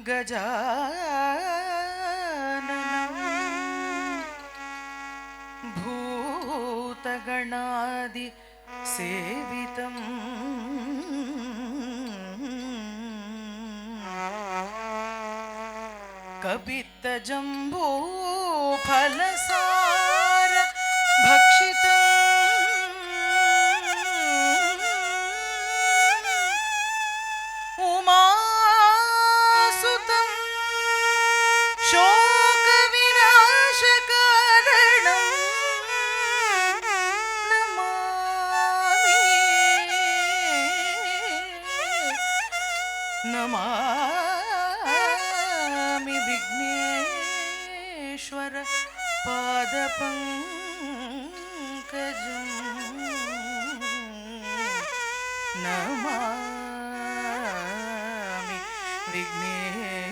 गजाननं भूतगणादि सेवितं कपित्तजम्बो फलसार भक्षितं उमासुतं शोकविनाशकारणं नमामि विघ्नेश्वर पादपङ्कजं नमामि विघ्नेश्वर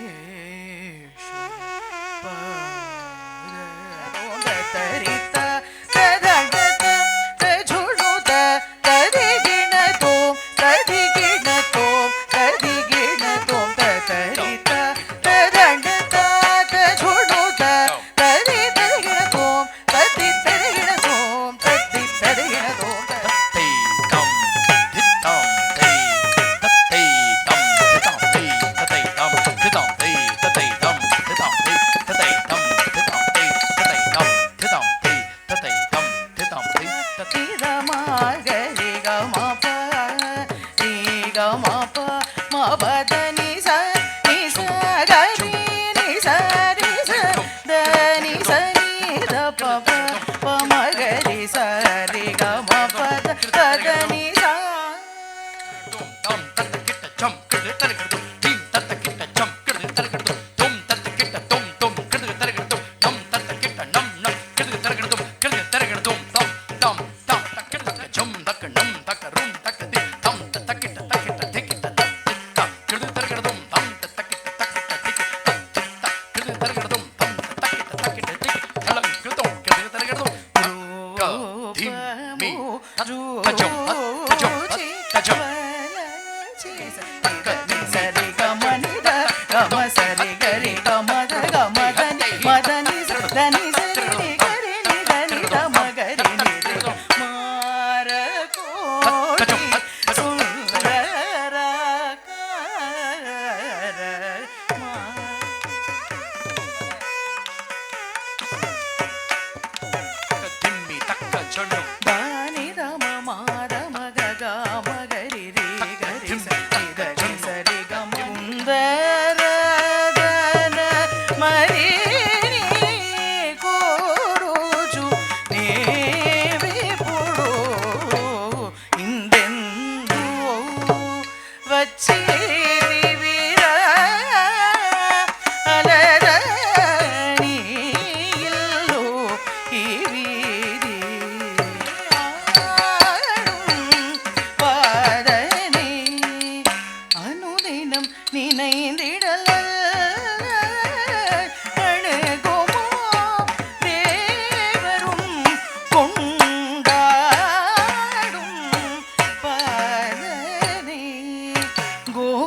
पादपङ्कजं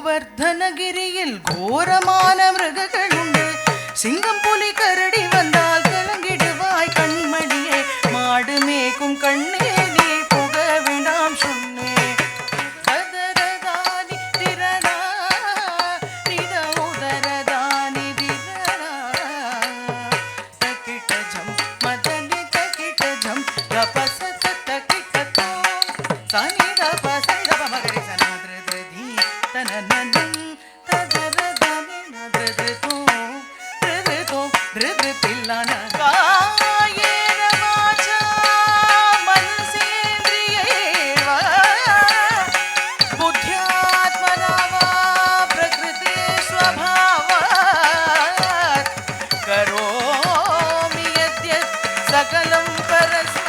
கோவர்தனகிரியில் கோரமான மிருகங்களுண்டு. சிங்கம் புலி கரடி வந்தால் கலங்கிடுவாய் கண்மணியே. மாடு மேய்க்கும் கண்ணே நீ புக வேண்டாம் சொன்னே. கதரதானி திரணா நித உதரதானி திரணா தக்கிட்ட ஜம் மதனி தக்கிட்ட ஜம் ரபச தக்கிட்ட தோ சானி ரபச ரபமகரி சனாத்ரதி தனனன் ததரதானி நததோ ரிதோ ரிதில்லான காயேன வாசா மனசேந்திரியேவ बुद्ध्यात्मना वा प्रकृति स्वभावात् करोमि यद्यत् सकलं परस्मै